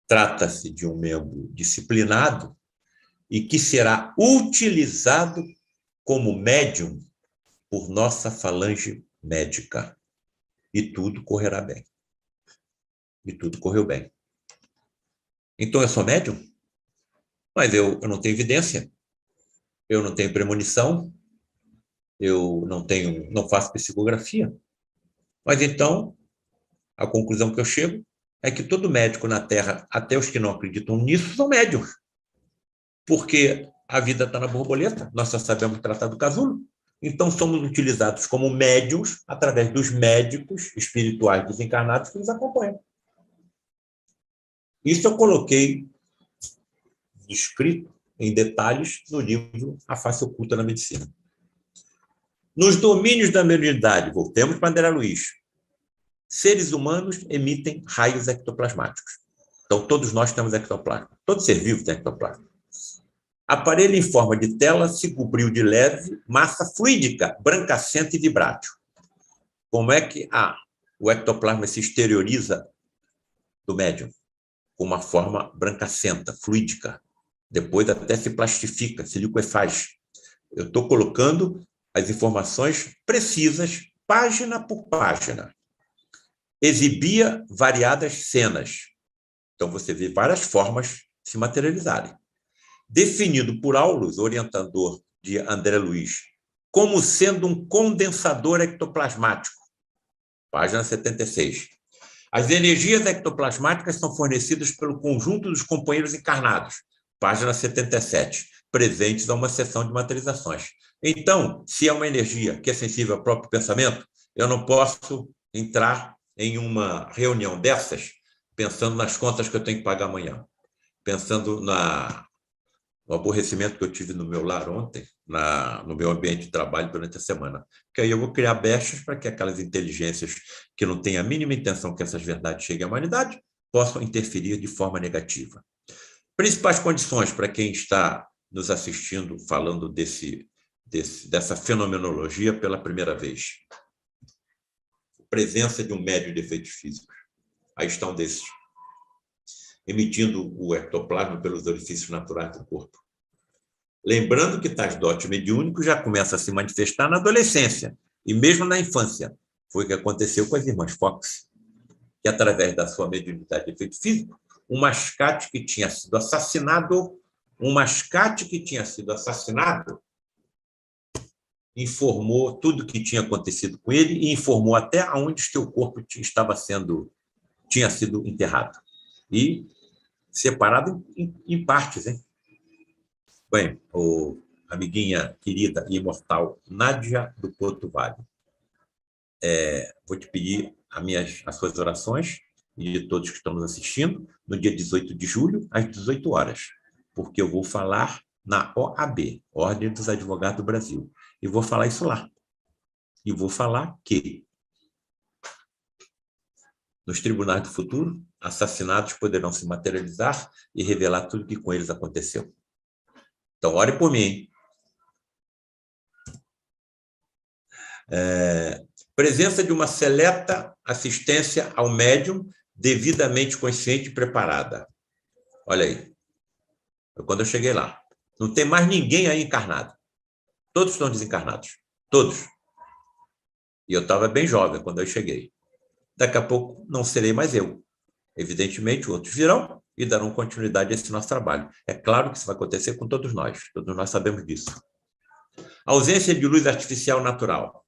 Trata-se de um membro disciplinado e que será utilizado como médium por nossa falange médica. E tudo correrá bem. E tudo correu bem. Então, eu sou médium? Mas eu não tenho evidência. Eu não tenho premonição. Eu não faço psicografia. Mas então, a conclusão que eu chego é que todo médico na Terra, até os que não acreditam nisso, são médiums. Porque a vida está na borboleta, nós só sabemos tratar do casulo. Então, somos utilizados como médiums através dos médicos espirituais desencarnados que nos acompanham. Isso eu coloquei descrito em detalhes no livro A Face Oculta na Medicina. Nos domínios da mediunidade, voltemos para André Luiz, seres humanos emitem raios ectoplasmáticos. Então, todos nós temos ectoplasma. Todo ser vivo tem ectoplasma. Aparelho em forma de tela se cobriu de leve massa fluídica, brancacenta e vibrátil. Como é que o ectoplasma se exterioriza do médium? Com uma forma brancacenta, fluídica. Depois até se plastifica, se liquefaz. Eu estou colocando as informações precisas, página por página. Exibia variadas cenas. Então, você vê várias formas se materializarem. Definido por Aulus, orientador de André Luiz, como sendo um condensador ectoplasmático. Página 76. As energias ectoplasmáticas são fornecidas pelo conjunto dos companheiros encarnados. Página 77. Presentes a uma sessão de materializações. Então, se é uma energia que é sensível ao próprio pensamento, eu não posso entrar em uma reunião dessas pensando nas contas que eu tenho que pagar amanhã, pensando no aborrecimento que eu tive no meu lar ontem, no meu ambiente de trabalho durante a semana. Porque aí eu vou criar brechas para que aquelas inteligências que não têm a mínima intenção que essas verdades cheguem à humanidade possam interferir de forma negativa. Principais condições para quem está nos assistindo falando dessa fenomenologia pela primeira vez. Presença de um médium de efeitos físicos. Aí está um desses, emitindo o ectoplasma pelos orifícios naturais do corpo. Lembrando que tais dotes mediúnicos já começam a se manifestar na adolescência e mesmo na infância. Foi o que aconteceu com as irmãs Fox, que através da sua mediunidade de efeito físico, um mascate que tinha sido assassinado, informou tudo o que tinha acontecido com ele e informou até onde seu corpo tinha sido enterrado. E separado em partes, hein? Bem, amiguinha querida e imortal Nádia do Porto Vale, vou te pedir as suas orações e de todos que estão nos assistindo no dia 18 de julho, às 18 horas, porque eu vou falar na OAB, Ordem dos Advogados do Brasil, e vou falar isso lá. E vou falar que Nos tribunais do futuro, assassinatos poderão se materializar e revelar tudo o que com eles aconteceu. Então, ore por mim. Presença de uma seleta assistência ao médium devidamente consciente e preparada. Olha aí. Quando eu cheguei lá. Não tem mais ninguém aí encarnado. Todos estão desencarnados. Todos. E eu estava bem jovem quando eu cheguei. Daqui a pouco não serei mais eu. Evidentemente, outros virão e darão continuidade a esse nosso trabalho. É claro que isso vai acontecer com todos nós sabemos disso. A ausência de luz artificial natural.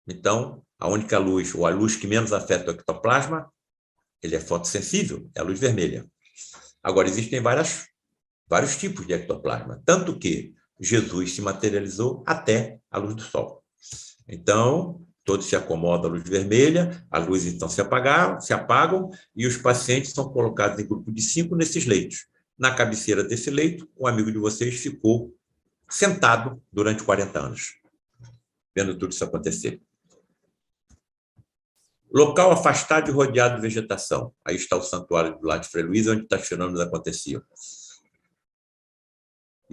Então, a única luz, ou a luz que menos afeta o ectoplasma, ele é fotossensível, é a luz vermelha. Agora, existem vários tipos de ectoplasma, tanto que Jesus se materializou até a luz do sol. Então, todos se acomodam à luz vermelha, as luzes então se apagam e os pacientes são colocados em grupo de 5 nesses leitos. Na cabeceira desse leito, um amigo de vocês ficou sentado durante 40 anos, vendo tudo isso acontecer. Local afastado e rodeado de vegetação. Aí está o santuário do lado de Frei Luís, onde os fenômenos aconteciam.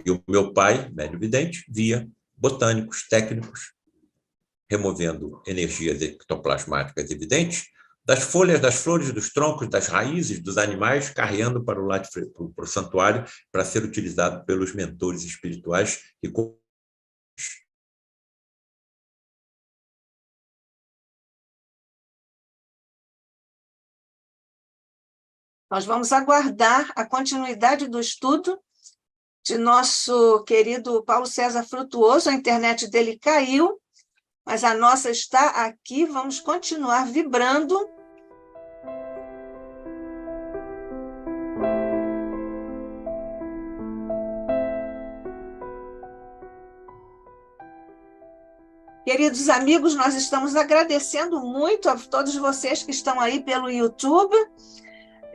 E o meu pai, médium vidente, via botânicos, técnicos, removendo energias ectoplasmáticas evidentes das folhas, das flores, dos troncos, das raízes dos animais, carreando para o lado para o santuário para ser utilizado pelos mentores espirituais e Nós vamos aguardar a continuidade do estudo de nosso querido Paulo César Frutuoso. A internet dele caiu, mas a nossa está aqui. Vamos continuar vibrando. Queridos amigos, nós estamos agradecendo muito a todos vocês que estão aí pelo YouTube.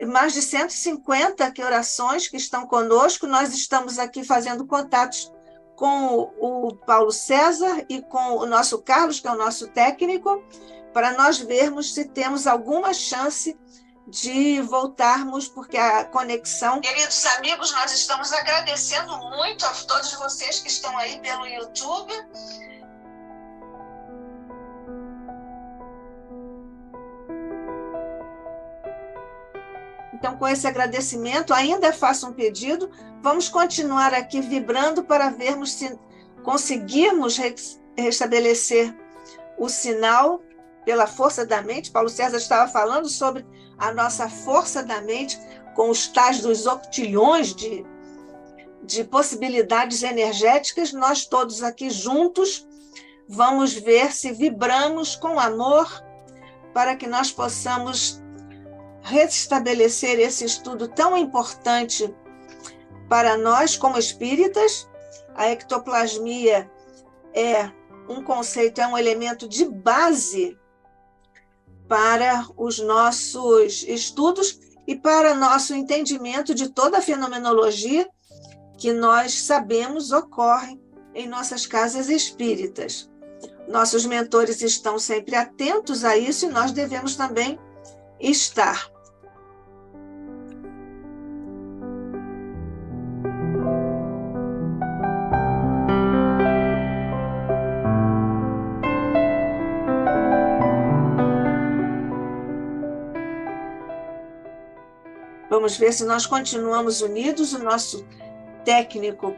Mais de 150 orações que estão conosco. Nós estamos aqui fazendo contatos com o Paulo César e com o nosso Carlos, que é o nosso técnico, para nós vermos se temos alguma chance de voltarmos, porque a conexão... Queridos amigos, nós estamos agradecendo muito a todos vocês que estão aí pelo YouTube. Então, com esse agradecimento, ainda faço um pedido, vamos continuar aqui vibrando para vermos se conseguirmos restabelecer o sinal pela força da mente. Paulo César estava falando sobre a nossa força da mente, com os tais dos octilhões de possibilidades energéticas. Nós todos aqui juntos vamos ver se vibramos com amor para que nós possamos restabelecer esse estudo tão importante para nós como espíritas. A ectoplasmia é um conceito, é um elemento de base para os nossos estudos e para nosso entendimento de toda a fenomenologia que nós sabemos ocorre em nossas casas espíritas. Nossos mentores estão sempre atentos a isso e nós devemos também estar. Vamos ver se nós continuamos unidos. O nosso técnico,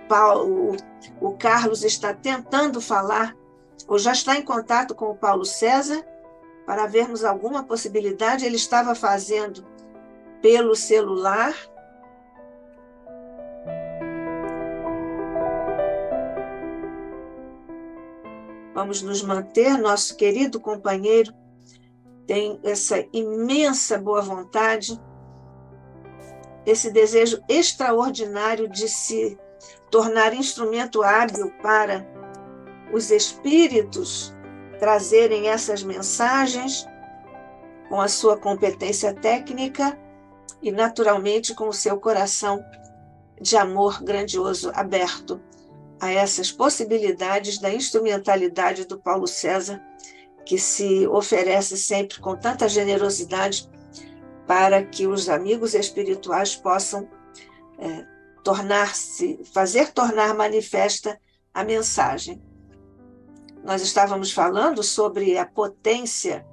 o Carlos, está tentando falar, ou já está em contato com o Paulo César, para vermos alguma possibilidade. Ele estava fazendo pelo celular. Vamos nos manter. Nosso querido companheiro tem essa imensa boa vontade, esse desejo extraordinário de se tornar instrumento hábil para os espíritos trazerem essas mensagens com a sua competência técnica e, naturalmente, com o seu coração de amor grandioso aberto a essas possibilidades da instrumentalidade do Paulo César que se oferece sempre com tanta generosidade para que os amigos espirituais possam fazer tornar manifesta a mensagem. Nós estávamos falando sobre a potência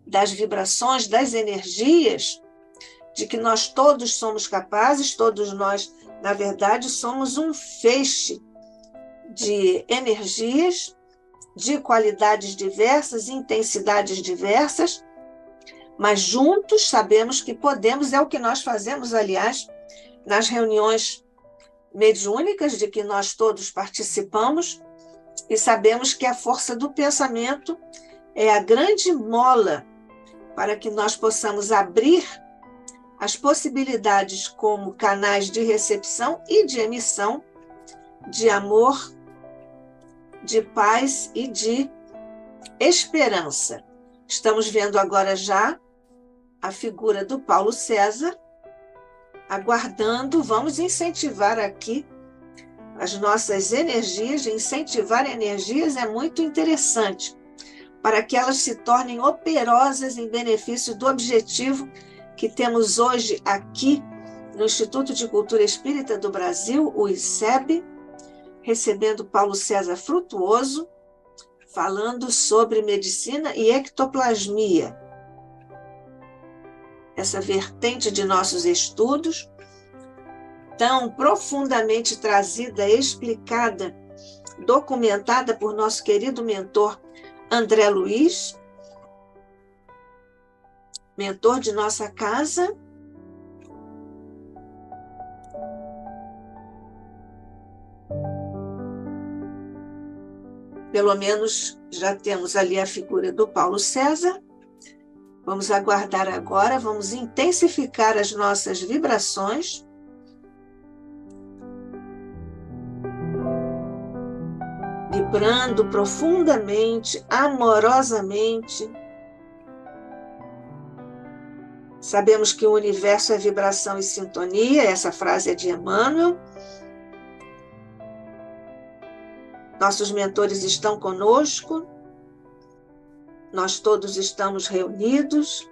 das vibrações, das energias, de que nós todos somos capazes, todos nós, na verdade, somos um feixe de energias, de qualidades diversas, intensidades diversas, mas juntos sabemos que podemos, é o que nós fazemos, aliás, nas reuniões mediúnicas de que nós todos participamos, e sabemos que a força do pensamento é a grande mola para que nós possamos abrir as possibilidades como canais de recepção e de emissão de amor, de paz e de esperança. Estamos vendo agora já a figura do Paulo César, aguardando, vamos incentivar aqui as nossas energias, incentivar energias é muito interessante, para que elas se tornem operosas em benefício do objetivo que temos hoje aqui no Instituto de Cultura Espírita do Brasil, o ICEB, recebendo Paulo César Frutuoso, falando sobre medicina e ectoplasmia. Essa vertente de nossos estudos, tão profundamente trazida, explicada, documentada por nosso querido mentor André Luiz, mentor de nossa casa. Pelo menos já temos ali a figura do Paulo César. Vamos aguardar agora, vamos intensificar as nossas vibrações. Vibrando profundamente, amorosamente. Sabemos que o universo é vibração e sintonia, essa frase é de Emmanuel. Nossos mentores estão conosco, nós todos estamos reunidos,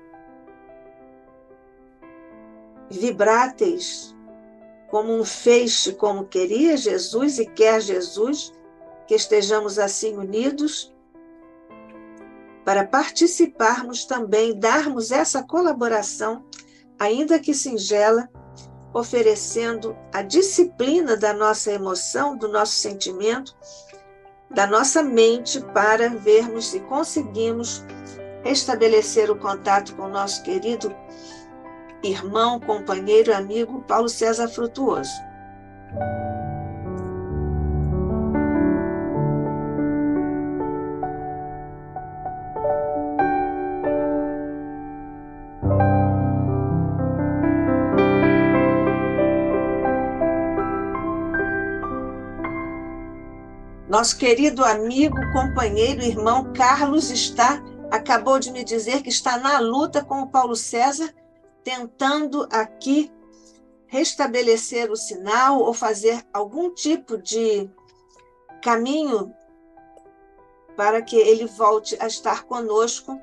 vibráteis, como um feixe, como queria Jesus e quer Jesus, que estejamos assim unidos, para participarmos também, darmos essa colaboração, ainda que singela, oferecendo a disciplina da nossa emoção, do nosso sentimento, da nossa mente, para vermos se conseguimos restabelecer o contato com o nosso querido irmão, companheiro, amigo Paulo César Frutuoso. Nosso querido amigo, companheiro, irmão Carlos acabou de me dizer que está na luta com o Paulo César, tentando aqui restabelecer o sinal ou fazer algum tipo de caminho para que ele volte a estar conosco.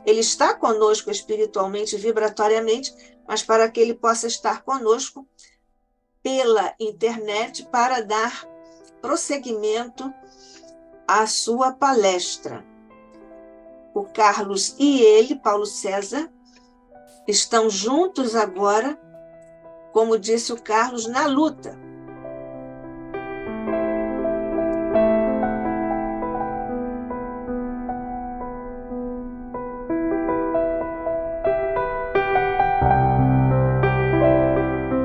Ele está conosco espiritualmente, vibratoriamente, mas para que ele possa estar conosco pela internet para dar prosseguimento à sua palestra. O Carlos e ele, Paulo César, estão juntos agora, como disse o Carlos, na luta.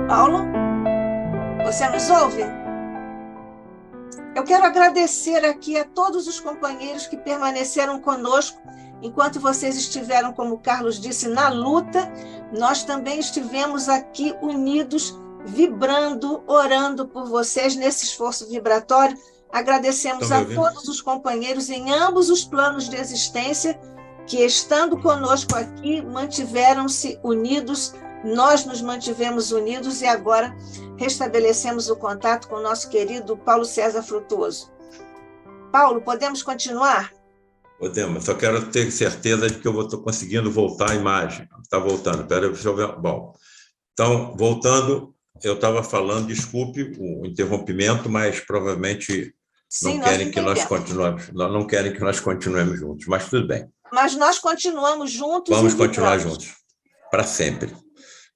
Paulo, você nos ouve? Eu quero agradecer aqui a todos os companheiros que permaneceram conosco enquanto vocês estiveram, como o Carlos disse, na luta. Nós também estivemos aqui unidos, vibrando, orando por vocês nesse esforço vibratório. Agradecemos a todos os companheiros em ambos os planos de existência que, estando conosco aqui, mantiveram-se unidos. Nós nos mantivemos unidos e agora restabelecemos o contato com o nosso querido Paulo César Frutuoso. Paulo, podemos continuar? Ô, Dema, só quero ter certeza de que eu estou conseguindo voltar a imagem. Está voltando. Espera, deixa eu ver. Bom, então, voltando, eu estava falando, desculpe o interrompimento, mas provavelmente Sim, não nós querem que nós entendemos. continuemos, não querem que nós continuemos juntos, mas tudo bem. Mas nós continuamos juntos Vamos e continuar vibramos. juntos, para sempre.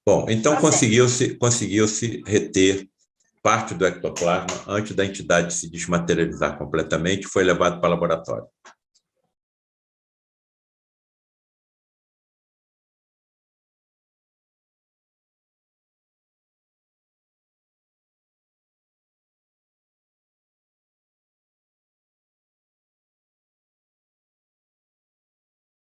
Bom, então Pra sempre. conseguiu-se reter parte do ectoplasma antes da entidade se desmaterializar completamente, foi levado para o laboratório.